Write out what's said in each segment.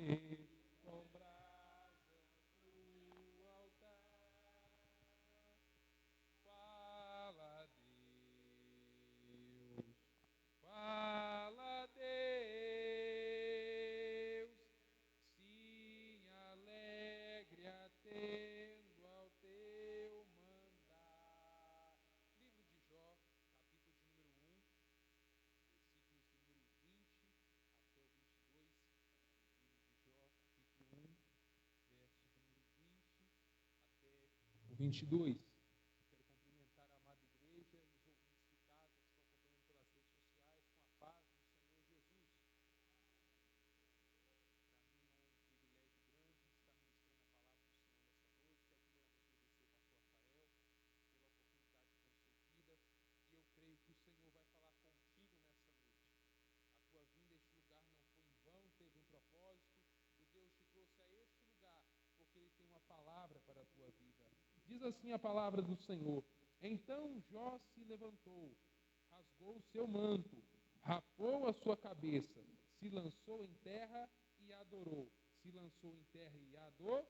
com brasa no altar. Fala, Deus, fala, Deus, sim, alegre atendo ao teu mandar. Livro de Jó, capítulo de número 1, versículos de número 20 até o 22. Livro de Jó, capítulo 1, verso de número 20 até o 22. Quero cumprimentar a amada igreja, os ouvintes de casa que estão acompanhando pelas redes sociais, com a paz do Senhor Jesus. Para mim é um privilégio grande estar ministrando a palavra do Senhor nessa noite. Quero primeiramente agradecer ao pastor Rafael pela oportunidade concedida. E eu creio que o Senhor vai falar contigo nessa noite. A tua vinda a este lugar não foi em vão, teve um propósito. O Deus te trouxe a este lugar porque Ele tem uma palavra para a tua vida. Diz assim a palavra do Senhor: então Jó se levantou, rasgou o seu manto, rapou a sua cabeça, se lançou em terra e adorou. Se lançou em terra e adorou,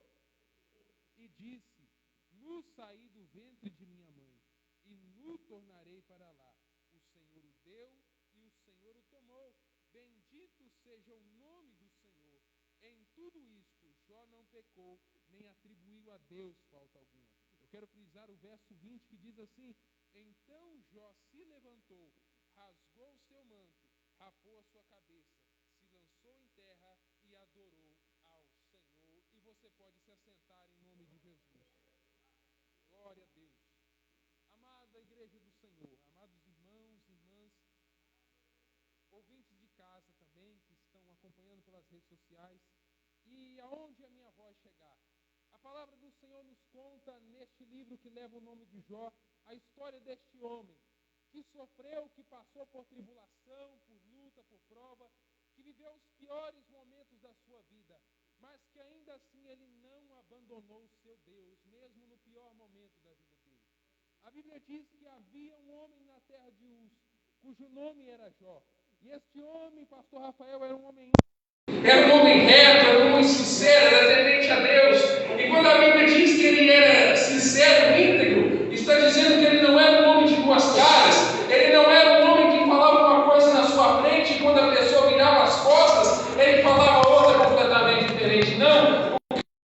e disse: nu saí do ventre de minha mãe, e nu tornarei para lá. O Senhor o deu e o Senhor o tomou. Bendito seja o nome do Senhor. Em tudo isto, Jó não pecou, nem atribuiu a Deus falta alguma. Eu quero frisar o verso 20 que diz assim: então Jó se levantou, rasgou o seu manto, rapou a sua cabeça, se lançou em terra e adorou ao Senhor. E você pode se assentar em nome de Jesus. Glória a Deus. Amada igreja do Senhor, amados irmãos, irmãs, ouvintes de casa também, que estão acompanhando pelas redes sociais, e aonde a minha voz chegar. A palavra do Senhor nos conta, neste livro que leva o nome de Jó, a história deste homem, que sofreu, que passou por tribulação, por luta, por prova, que viveu os piores momentos da sua vida, mas que ainda assim ele não abandonou o seu Deus, mesmo no pior momento da vida dele. A Bíblia diz que havia um homem na terra de Uz, cujo nome era Jó. E este homem, pastor Rafael, era um homem reto, era um homem sincero, era temente a Deus. E quando a Bíblia diz que ele era sincero, íntegro, está dizendo que ele não era um homem de duas caras, ele não era um homem que falava uma coisa na sua frente e quando a pessoa virava as costas, ele falava outra completamente diferente. Não,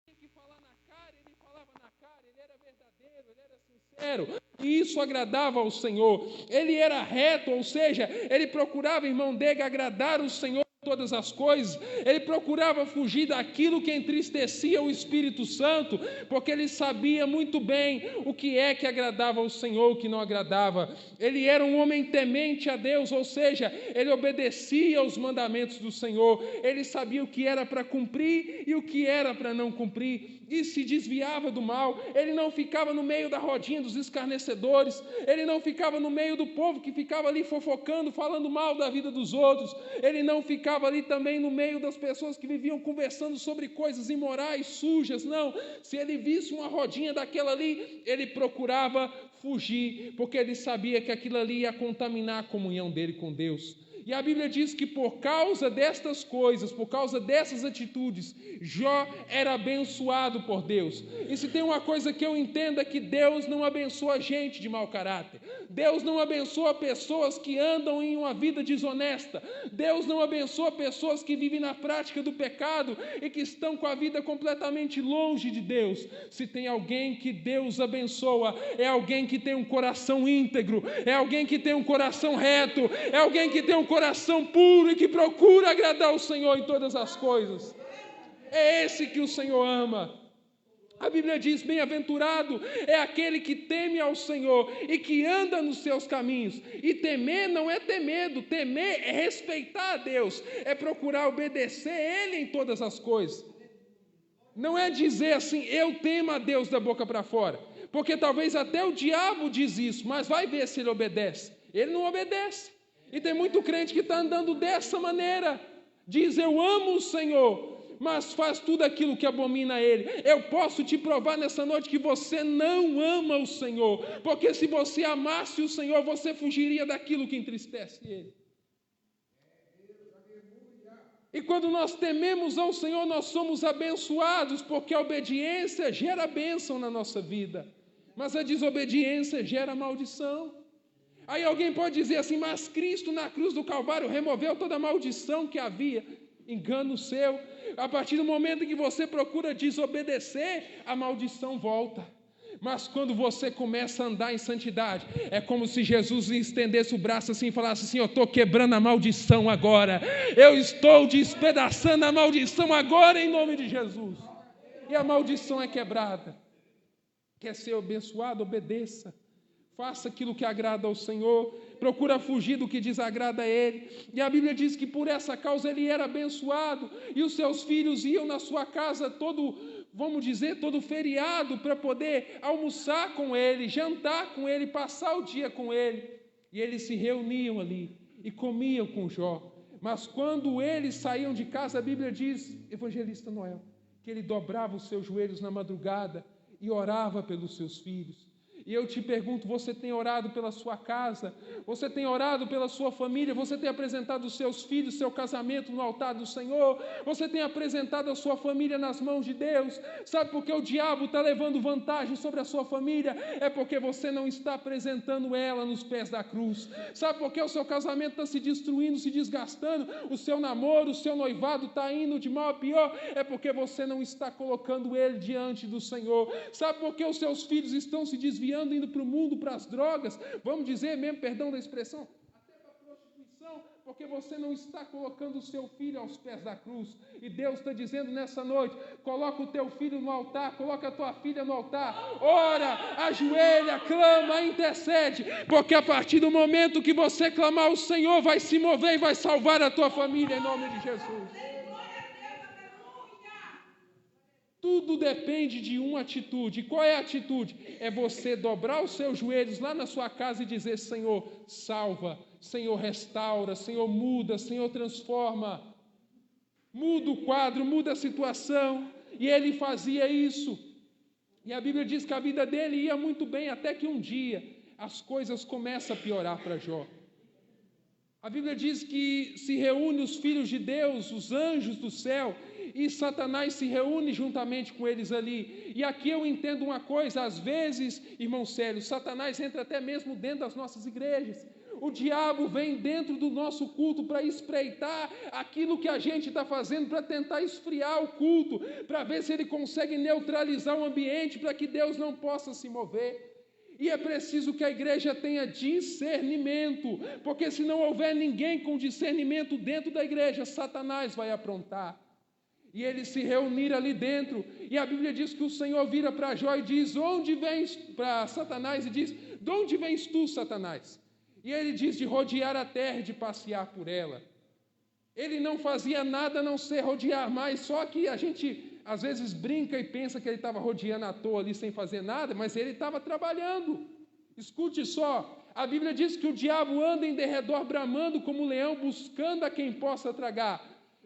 tinha que falar na cara, ele falava na cara, ele era verdadeiro, ele era sincero. E isso agradava ao Senhor. Ele era reto, ou seja, ele procurava, irmão Dega, agradar o Senhor em todas as coisas. Ele procurava fugir daquilo que entristecia o Espírito Santo, porque ele sabia muito bem o que é que agradava ao Senhor, o que não agradava. Ele era um homem temente a Deus, ou seja, ele obedecia aos mandamentos do Senhor. Ele sabia o que era para cumprir e o que era para não cumprir, e se desviava do mal. Ele não ficava no meio da rodinha dos escarnecedores, ele não ficava no meio do povo que ficava ali fofocando, falando mal da vida dos outros, ele não ficava ali também no meio das pessoas que viviam conversando sobre coisas imorais, sujas. Não, se ele visse uma rodinha daquela ali, ele procurava fugir, porque ele sabia que aquilo ali ia contaminar a comunhão dele com Deus. E a Bíblia diz que por causa destas coisas, por causa dessas atitudes, Jó era abençoado por Deus. E se tem uma coisa que eu entendo é que Deus não abençoa gente de mau caráter. Deus não abençoa pessoas que andam em uma vida desonesta. Deus não abençoa pessoas que vivem na prática do pecado e que estão com a vida completamente longe de Deus. Se tem alguém que Deus abençoa, é alguém que tem um coração íntegro, é alguém que tem um coração reto, é alguém que tem um coração puro e que procura agradar o Senhor em todas as coisas. É esse que o Senhor ama. A Bíblia diz: bem-aventurado é aquele que teme ao Senhor e que anda nos seus caminhos. E temer não é ter medo, temer é respeitar a Deus, é procurar obedecer a Ele em todas as coisas. Não é dizer assim, eu temo a Deus da boca para fora, porque talvez até o diabo diz isso, mas vai ver se ele obedece. Ele não obedece. E tem muito crente que está andando dessa maneira, diz eu amo o Senhor, mas faz tudo aquilo que abomina a Ele. Eu posso te provar nessa noite que você não ama o Senhor, porque se você amasse o Senhor, você fugiria daquilo que entristece Ele. E quando nós tememos ao Senhor, nós somos abençoados, porque a obediência gera bênção na nossa vida, mas a desobediência gera maldição. Aí alguém pode dizer assim, mas Cristo na cruz do Calvário removeu toda a maldição que havia. Engano seu. A partir do momento que você procura desobedecer, a maldição volta. Mas quando você começa a andar em santidade, é como se Jesus estendesse o braço assim e falasse assim, eu estou quebrando a maldição agora. Eu estou despedaçando a maldição agora em nome de Jesus. E a maldição é quebrada. Quer ser abençoado? Obedeça. Faça aquilo que agrada ao Senhor, procura fugir do que desagrada a Ele. E a Bíblia diz que por essa causa ele era abençoado, e os seus filhos iam na sua casa todo feriado para poder almoçar com ele, jantar com ele, passar o dia com ele. E eles se reuniam ali e comiam com Jó. Mas quando eles saíam de casa, a Bíblia diz, evangelista Noel, que ele dobrava os seus joelhos na madrugada e orava pelos seus filhos. E eu te pergunto, você tem orado pela sua casa? Você tem orado pela sua família? Você tem apresentado os seus filhos, seu casamento no altar do Senhor? Você tem apresentado a sua família nas mãos de Deus? Sabe por que o diabo está levando vantagem sobre a sua família? É porque você não está apresentando ela nos pés da cruz. Sabe por que o seu casamento está se destruindo, se desgastando? O seu namoro, o seu noivado está indo de mal a pior? É porque você não está colocando ele diante do Senhor. Sabe por que os seus filhos estão se desviando, indo para o mundo, para as drogas, vamos dizer mesmo, perdão da expressão, até para a prostituição, porque você não está colocando o seu filho aos pés da cruz. E Deus está dizendo nessa noite, coloca o teu filho no altar, coloca a tua filha no altar, ora, ajoelha, clama, intercede, porque a partir do momento que você clamar, o Senhor vai se mover e vai salvar a tua família em nome de Jesus. Tudo depende de uma atitude. Qual é a atitude? É você dobrar os seus joelhos lá na sua casa e dizer, Senhor, salva, Senhor, restaura, Senhor, muda, Senhor, transforma. Muda o quadro, muda a situação. E ele fazia isso. E a Bíblia diz que a vida dele ia muito bem, até que um dia as coisas começam a piorar para Jó. A Bíblia diz que se reúne os filhos de Deus, os anjos do céu, e Satanás se reúne juntamente com eles ali. E aqui eu entendo uma coisa, às vezes, irmão Célio, Satanás entra até mesmo dentro das nossas igrejas. O diabo vem dentro do nosso culto para espreitar aquilo que a gente está fazendo, para tentar esfriar o culto, para ver se ele consegue neutralizar o ambiente, para que Deus não possa se mover. E é preciso que a igreja tenha discernimento, porque se não houver ninguém com discernimento dentro da igreja, Satanás vai aprontar. E eles se reuniram ali dentro, e a Bíblia diz que o Senhor vira para Jó e diz, onde vens, para Satanás, e diz, de onde vens tu, Satanás? E ele diz, de rodear a terra e de passear por ela. Ele não fazia nada a não ser rodear mais, só que a gente às vezes brinca e pensa que ele estava rodeando à toa ali sem fazer nada, mas ele estava trabalhando. Escute só, a Bíblia diz que o diabo anda em derredor bramando como leão, buscando a quem possa tragar.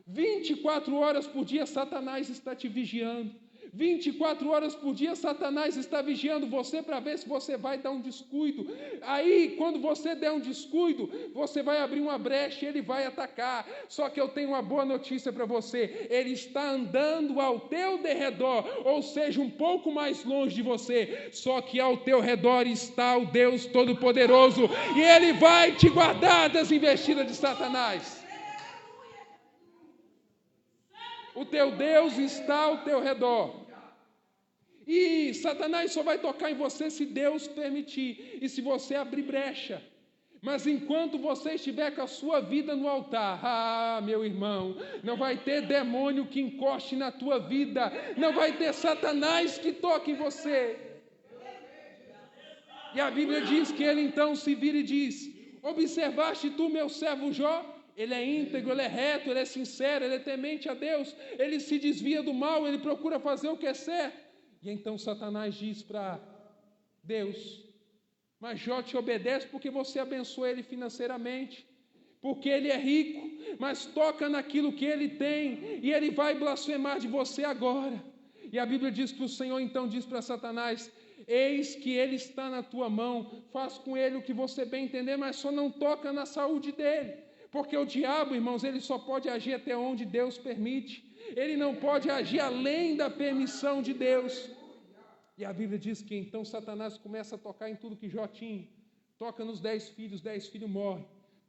24 horas por dia Satanás está te vigiando. 24 horas por dia Satanás está vigiando você para ver se você vai dar um descuido. Aí, quando você der um descuido, você vai abrir uma brecha e ele vai atacar. Só que eu tenho uma boa notícia para você. Ele está andando ao teu derredor, ou seja, um pouco mais longe de você. Só que ao teu redor está o Deus Todo-Poderoso e ele vai te guardar das investidas de Satanás. O teu Deus está ao teu redor. E Satanás só vai tocar em você se Deus permitir e se você abrir brecha. Mas enquanto você estiver com a sua vida no altar, meu irmão, não vai ter demônio que encoste na tua vida, não vai ter Satanás que toque em você. E a Bíblia diz que ele então se vira e diz, observaste tu meu servo Jó? Ele é íntegro, ele é reto, ele é sincero, ele é temente a Deus, ele se desvia do mal, ele procura fazer o que é certo. E então Satanás diz para Deus, mas Jó te obedece porque você abençoa ele financeiramente, porque ele é rico, mas toca naquilo que ele tem, e ele vai blasfemar de você agora. E a Bíblia diz que o Senhor então diz para Satanás, eis que ele está na tua mão, faz com ele o que você bem entender, mas só não toca na saúde dele, Porque o diabo, irmãos, ele só pode agir até onde Deus permite. Ele não pode agir além da permissão de Deus. E a Bíblia diz que então Satanás começa a tocar em tudo que Jó tinha. Toca nos 10 filhos morrem.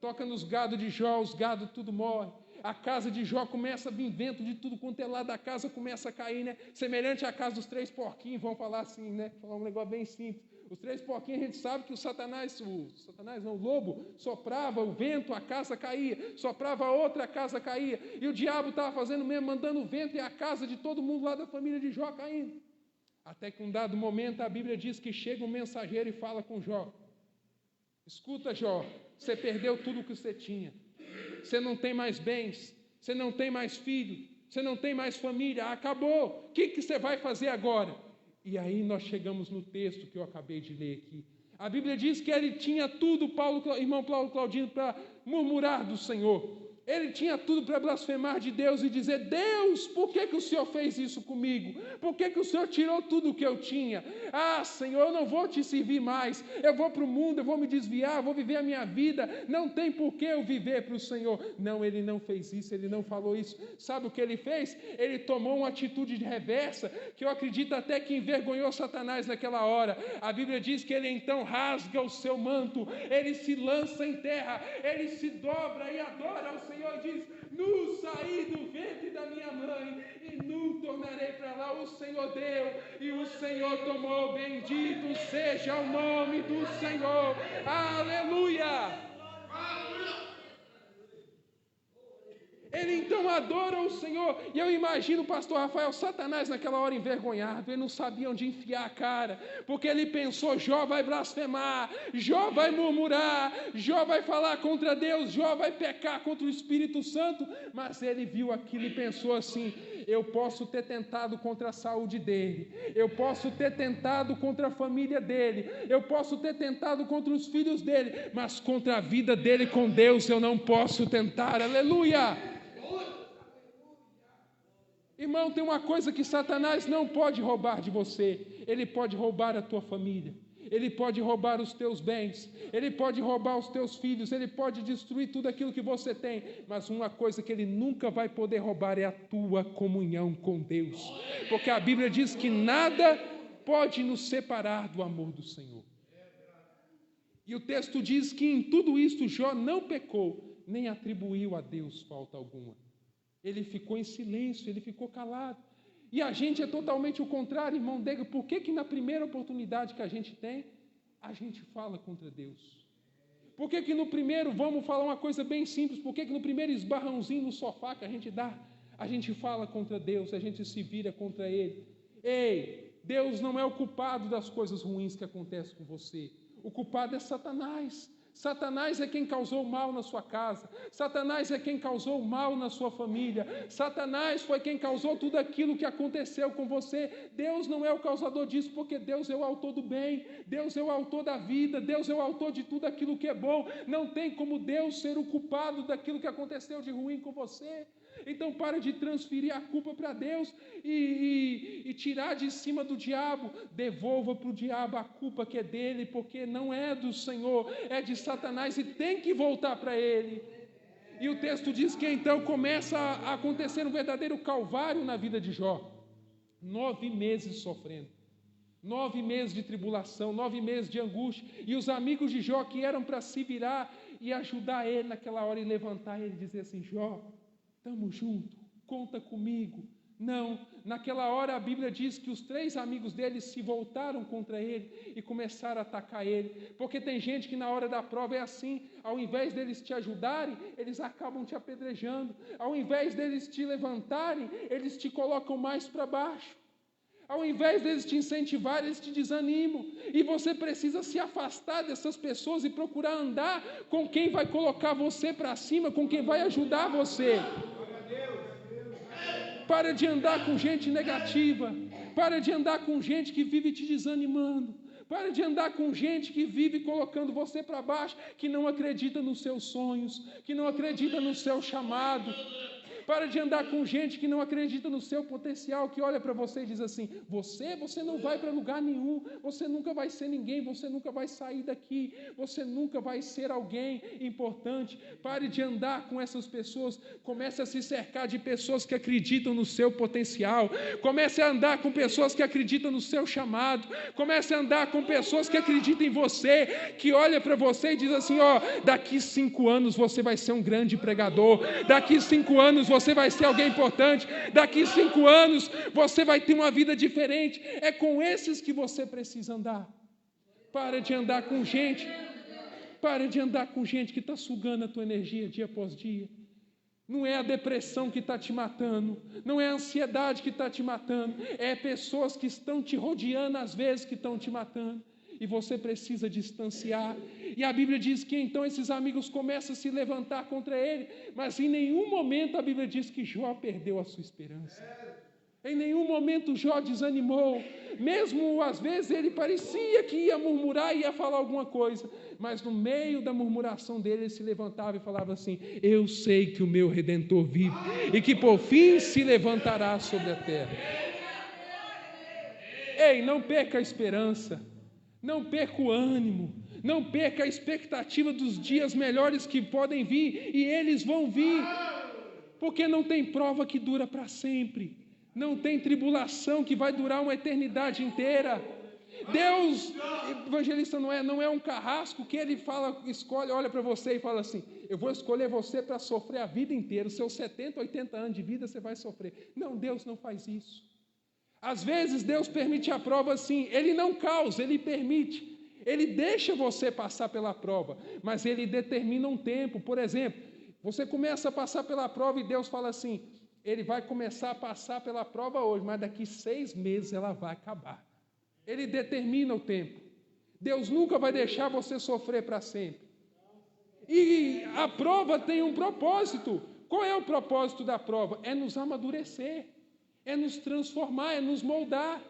Toca nos gado de Jó, os gado tudo morre. A casa de Jó começa a vir vento de tudo quanto é lado, a casa começa a cair, né? Semelhante à casa dos 3 porquinhos, vamos falar assim, né? Falar um negócio bem simples. Os 3 porquinhos, a gente sabe que o lobo soprava o vento, a casa caía, soprava outra, a casa caía. E o diabo estava fazendo mesmo, mandando o vento e a casa de todo mundo lá da família de Jó caindo. Até que um dado momento a Bíblia diz que chega um mensageiro e fala com Jó. Escuta, Jó, você perdeu tudo o que você tinha. Você não tem mais bens, você não tem mais filho, você não tem mais família, acabou. O que você vai fazer agora? E aí nós chegamos no texto que eu acabei de ler aqui. A Bíblia diz que ele tinha tudo, irmão Paulo Claudino, para murmurar do Senhor. Ele tinha tudo para blasfemar de Deus e dizer: Deus, por que o Senhor fez isso comigo? Por que o Senhor tirou tudo o que eu tinha? Ah, Senhor, eu não vou te servir mais. Eu vou para o mundo, eu vou me desviar, eu vou viver a minha vida. Não tem por que eu viver para o Senhor. Não, ele não fez isso, ele não falou isso. Sabe o que ele fez? Ele tomou uma atitude reversa, que eu acredito até que envergonhou Satanás naquela hora. A Bíblia diz que ele então rasga o seu manto, ele se lança em terra, ele se dobra e adora ao Senhor. Senhor diz: nu saí do ventre da minha mãe e nu tornarei para lá. O Senhor deu e o Senhor tomou. Bendito seja o nome do Senhor. Aleluia! Ele então adora o Senhor. E eu imagino o pastor Rafael, Satanás naquela hora envergonhado. Ele não sabia onde enfiar a cara, porque ele pensou: Jó vai blasfemar, Jó vai murmurar, Jó vai falar contra Deus, Jó vai pecar contra o Espírito Santo. Mas ele viu aquilo e pensou assim: eu posso ter tentado contra a saúde dele, eu posso ter tentado contra a família dele, eu posso ter tentado contra os filhos dele, mas contra a vida dele com Deus eu não posso tentar. Aleluia! Irmão, tem uma coisa que Satanás não pode roubar de você. Ele pode roubar a tua família, ele pode roubar os teus bens, ele pode roubar os teus filhos, ele pode destruir tudo aquilo que você tem, mas uma coisa que ele nunca vai poder roubar é a tua comunhão com Deus, porque a Bíblia diz que nada pode nos separar do amor do Senhor. E o texto diz que em tudo isto Jó não pecou, nem atribuiu a Deus falta alguma. Ele ficou em silêncio, ele ficou calado. E a gente é totalmente o contrário, irmão Dega. Por que na primeira oportunidade que a gente tem, a gente fala contra Deus? Por que no primeiro, vamos falar uma coisa bem simples, por que no primeiro esbarrãozinho no sofá que a gente dá, a gente fala contra Deus, a gente se vira contra Ele? Ei, Deus não é o culpado das coisas ruins que acontecem com você. O culpado é Satanás. Satanás é quem causou mal na sua casa, Satanás é quem causou mal na sua família, Satanás foi quem causou tudo aquilo que aconteceu com você. Deus não é o causador disso, porque Deus é o autor do bem, Deus é o autor da vida, Deus é o autor de tudo aquilo que é bom. Não tem como Deus ser o culpado daquilo que aconteceu de ruim com você. Então para de transferir a culpa para Deus e tirar de cima do diabo. Devolva para o diabo a culpa que é dele, porque não é do Senhor, é de Satanás e tem que voltar para ele. E o texto diz que então começa a acontecer um verdadeiro calvário na vida de Jó. 9 meses sofrendo, 9 meses de tribulação, 9 meses de angústia, e os amigos de Jó que eram para se virar e ajudar ele naquela hora e levantar ele e dizer assim: Jó, estamos juntos, conta comigo. Não, naquela hora a Bíblia diz que os 3 amigos dele se voltaram contra ele e começaram a atacar ele, porque tem gente que na hora da prova é assim: ao invés deles te ajudarem, eles acabam te apedrejando, ao invés deles te levantarem, eles te colocam mais para baixo, ao invés deles te incentivarem, eles te desanimam, e você precisa se afastar dessas pessoas e procurar andar com quem vai colocar você para cima, com quem vai ajudar você. Para de andar com gente negativa, para de andar com gente que vive te desanimando, para de andar com gente que vive colocando você para baixo, que não acredita nos seus sonhos, que não acredita no seu chamado. Para de andar com gente que não acredita no seu potencial, que olha para você e diz assim: você não vai para lugar nenhum, você nunca vai ser ninguém, você nunca vai sair daqui, você nunca vai ser alguém importante. Pare de andar com essas pessoas, comece a se cercar de pessoas que acreditam no seu potencial, comece a andar com pessoas que acreditam no seu chamado, comece a andar com pessoas que acreditam em você, que olha para você e diz assim: daqui 5 anos você vai ser um grande pregador, daqui 5 anos você vai ser alguém importante, daqui 5 anos você vai ter uma vida diferente. É com esses que você precisa andar. Para de andar com gente que está sugando a tua energia dia após dia. Não é a depressão que está te matando, não é a ansiedade que está te matando, é pessoas que estão te rodeando às vezes que estão te matando. E você precisa distanciar. E a Bíblia diz que então esses amigos começam a se levantar contra ele, mas em nenhum momento a Bíblia diz que Jó perdeu a sua esperança. Em nenhum momento Jó desanimou, mesmo às vezes ele parecia que ia murmurar e ia falar alguma coisa, mas no meio da murmuração dele ele se levantava e falava assim: eu sei que o meu Redentor vive e que por fim se levantará sobre a terra. Ei, não perca a esperança, não perca o ânimo, não perca a expectativa dos dias melhores que podem vir, e eles vão vir, porque não tem prova que dura para sempre, não tem tribulação que vai durar uma eternidade inteira. Deus, evangelista, não é um carrasco que ele fala, escolhe, olha para você e fala assim: eu vou escolher você para sofrer a vida inteira, os seus 70, 80 anos de vida você vai sofrer. Não, Deus não faz isso. Às vezes Deus permite a prova assim, Ele não causa, Ele permite. Ele deixa você passar pela prova, mas Ele determina um tempo. Por exemplo, você começa a passar pela prova e Deus fala assim: Ele vai começar a passar pela prova hoje, mas daqui 6 meses ela vai acabar. Ele determina o tempo. Deus nunca vai deixar você sofrer para sempre. E a prova tem um propósito. Qual é o propósito da prova? É nos amadurecer, é nos transformar, é nos moldar.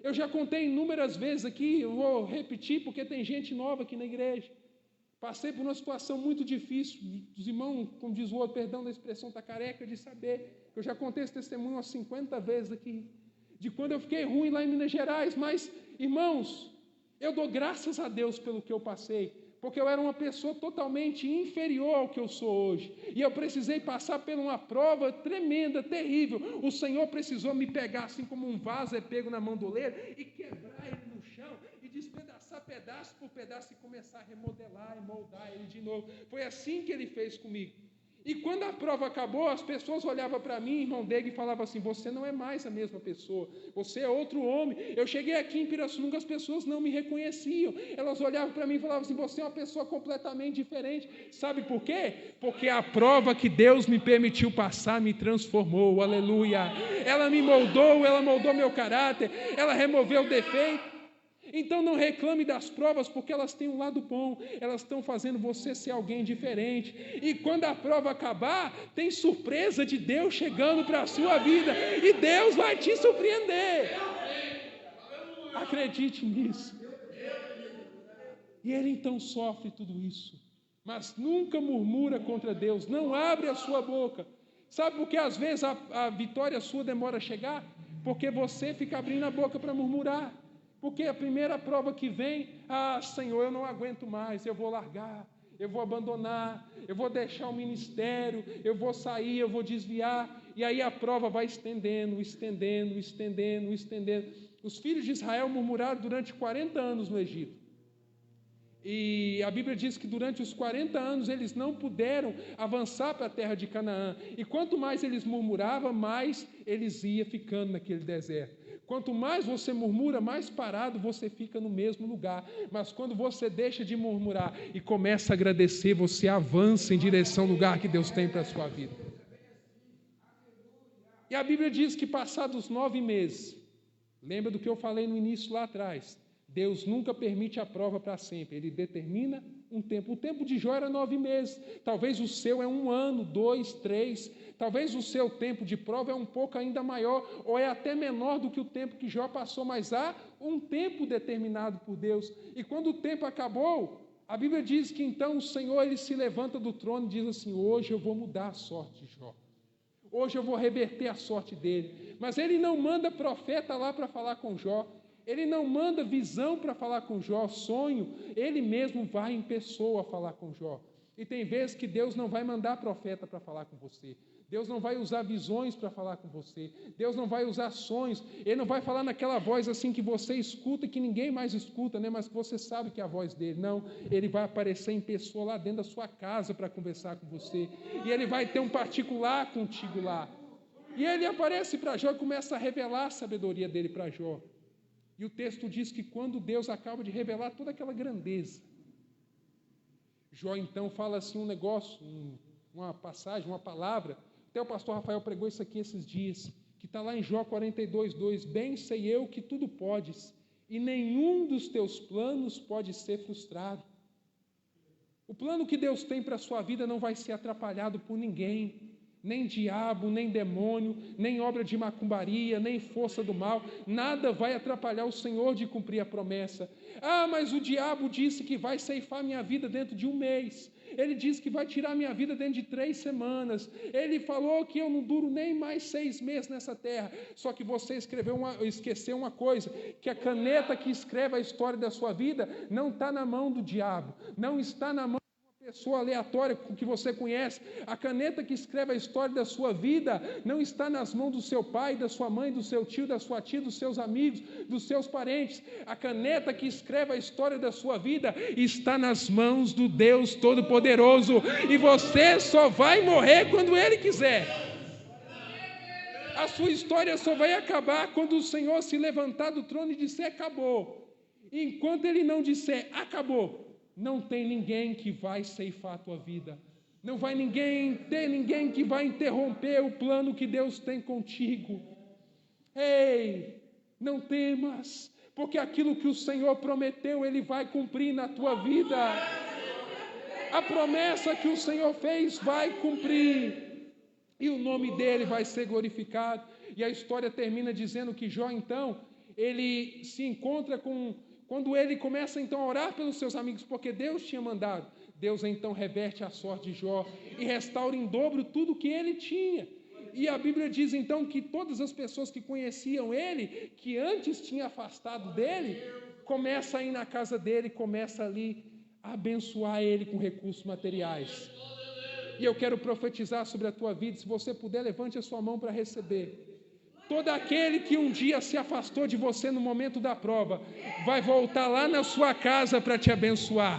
Eu já contei inúmeras vezes aqui, eu vou repetir porque tem gente nova aqui na igreja. Passei por uma situação muito difícil, os irmãos, como diz o outro, perdão da expressão, está careca de saber. Eu já contei esse testemunho umas 50 vezes aqui, de quando eu fiquei ruim lá em Minas Gerais. Mas, irmãos, eu dou graças a Deus pelo que eu passei, porque eu era uma pessoa totalmente inferior ao que eu sou hoje, e eu precisei passar por uma prova tremenda, terrível. O Senhor precisou me pegar assim como um vaso é pego na mão do oleiro e quebrar ele no chão e despedaçar pedaço por pedaço e começar a remodelar e moldar ele de novo. Foi assim que ele fez comigo. E quando a prova acabou, as pessoas olhavam para mim, irmão Dego, e falavam assim: você não é mais a mesma pessoa, você é outro homem. Eu cheguei aqui em Pirassununga, as pessoas não me reconheciam, elas olhavam para mim e falavam assim: você é uma pessoa completamente diferente. Sabe por quê? Porque a prova que Deus me permitiu passar me transformou, aleluia. Ela me moldou, ela moldou meu caráter, ela removeu o defeito. Então não reclame das provas, porque elas têm um lado bom, elas estão fazendo você ser alguém diferente. E quando a prova acabar, tem surpresa de Deus chegando para a sua vida, e Deus vai te surpreender. Acredite nisso. E ele então sofre tudo isso, mas nunca murmura contra Deus, não abre a sua boca. Sabe por que às vezes a vitória sua demora a chegar? Porque você fica abrindo a boca para murmurar. Porque a primeira prova que vem: Senhor, eu não aguento mais, eu vou largar, eu vou abandonar, eu vou deixar o ministério, eu vou sair, eu vou desviar. E aí a prova vai estendendo. Os filhos de Israel murmuraram durante 40 anos no Egito. E a Bíblia diz que durante os 40 anos eles não puderam avançar para a terra de Canaã. E quanto mais eles murmuravam, mais eles iam ficando naquele deserto. Quanto mais você murmura, mais parado você fica no mesmo lugar. Mas quando você deixa de murmurar e começa a agradecer, você avança em direção ao lugar que Deus tem para a sua vida. E a Bíblia diz que passados 9 meses, lembra do que eu falei no início lá atrás, Deus nunca permite a prova para sempre, Ele determina um tempo. O tempo de Jó era 9 meses, talvez o seu é 1 ano, 2, 3, talvez o seu tempo de prova é um pouco ainda maior, ou é até menor do que o tempo que Jó passou, mas há um tempo determinado por Deus. E quando o tempo acabou, a Bíblia diz que então o Senhor ele se levanta do trono e diz assim: hoje eu vou mudar a sorte de Jó. Hoje eu vou reverter a sorte dele. Mas ele não manda profeta lá para falar com Jó. Ele não manda visão para falar com Jó, sonho. Ele mesmo vai em pessoa falar com Jó. E tem vezes que Deus não vai mandar profeta para falar com você. Deus não vai usar visões para falar com você. Deus não vai usar sonhos. Ele não vai falar naquela voz assim que você escuta e que ninguém mais escuta, né? Mas que você sabe que é a voz dele. Não, ele vai aparecer em pessoa lá dentro da sua casa para conversar com você. E ele vai ter um particular contigo lá. E ele aparece para Jó e começa a revelar a sabedoria dele para Jó. E o texto diz que quando Deus acaba de revelar toda aquela grandeza, Jó então fala assim um negócio, uma passagem, uma palavra. Até o pastor Rafael pregou isso aqui esses dias, que está lá em Jó 42:2. Bem sei eu que tudo podes, e nenhum dos teus planos pode ser frustrado. O plano que Deus tem para a sua vida não vai ser atrapalhado por ninguém, nem diabo, nem demônio, nem obra de macumbaria, nem força do mal. Nada vai atrapalhar o Senhor de cumprir a promessa. Ah, mas o diabo disse que vai ceifar minha vida dentro de um mês. Ele disse que vai tirar minha vida dentro de 3 semanas. Ele falou que eu não duro nem mais 6 meses nessa terra. Só que você esqueceu uma coisa, que a caneta que escreve a história da sua vida não está na mão do diabo, não está na mão pessoa aleatória que você conhece. A caneta que escreve a história da sua vida não está nas mãos do seu pai, da sua mãe, do seu tio, da sua tia, dos seus amigos, dos seus parentes. A caneta que escreve a história da sua vida está nas mãos do Deus Todo-Poderoso, e você só vai morrer quando Ele quiser. A sua história só vai acabar quando o Senhor se levantar do trono e disser acabou. Enquanto Ele não disser acabou, não tem ninguém que vai ceifar a tua vida. Não vai ter ninguém que vai interromper o plano que Deus tem contigo. Ei, não temas, porque aquilo que o Senhor prometeu, Ele vai cumprir na tua vida. A promessa que o Senhor fez vai cumprir. E o nome dEle vai ser glorificado. E a história termina dizendo que Jó, então, ele se encontra com... Quando ele começa então a orar pelos seus amigos, porque Deus tinha mandado, Deus então reverte a sorte de Jó e restaura em dobro tudo que ele tinha. E a Bíblia diz então que todas as pessoas que conheciam ele, que antes tinha afastado dele, começa a ir na casa dele, começa ali a abençoar ele com recursos materiais. E eu quero profetizar sobre a tua vida. Se você puder, levante a sua mão para receber. Todo aquele que um dia se afastou de você no momento da prova, vai voltar lá na sua casa para te abençoar.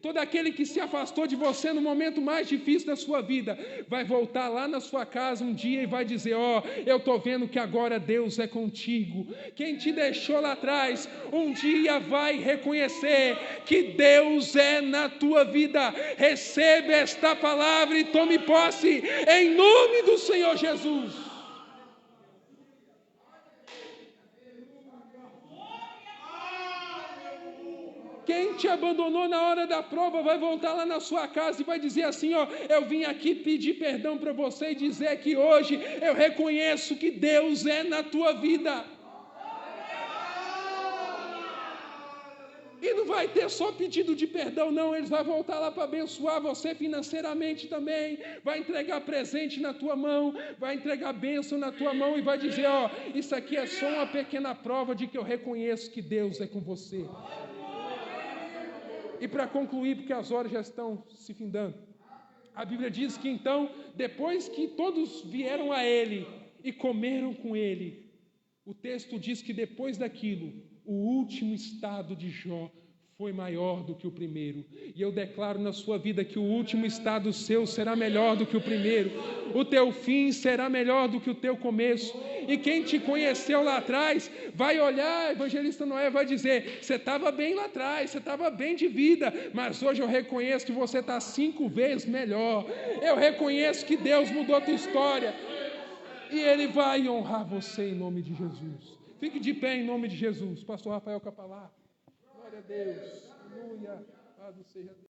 Todo aquele que se afastou de você no momento mais difícil da sua vida, vai voltar lá na sua casa um dia e vai dizer, eu estou vendo que agora Deus é contigo. Quem te deixou lá atrás, um dia vai reconhecer que Deus é na tua vida. Receba esta palavra e tome posse, em nome do Senhor Jesus. Quem te abandonou na hora da prova vai voltar lá na sua casa e vai dizer assim, eu vim aqui pedir perdão para você e dizer que hoje eu reconheço que Deus é na tua vida. E não vai ter só pedido de perdão, não. Eles vão voltar lá para abençoar você financeiramente também. Vai entregar presente na tua mão, vai entregar bênção na tua mão e vai dizer, isso aqui é só uma pequena prova de que eu reconheço que Deus é com você. E para concluir, porque as horas já estão se findando, a Bíblia diz que então, depois que todos vieram a ele e comeram com ele, o texto diz que depois daquilo, o último estado de Jó foi maior do que o primeiro. E eu declaro na sua vida que o último estado seu será melhor do que o primeiro. O teu fim será melhor do que o teu começo. E quem te conheceu lá atrás vai olhar, evangelista Noé vai dizer, você estava bem lá atrás, você estava bem de vida, mas hoje eu reconheço que você está 5 vezes melhor. Eu reconheço que Deus mudou a tua história. E Ele vai honrar você em nome de Jesus. Fique de pé em nome de Jesus. Pastor Rafael com a palavra. Glória a Deus. Aleluia. Louvado seja Deus.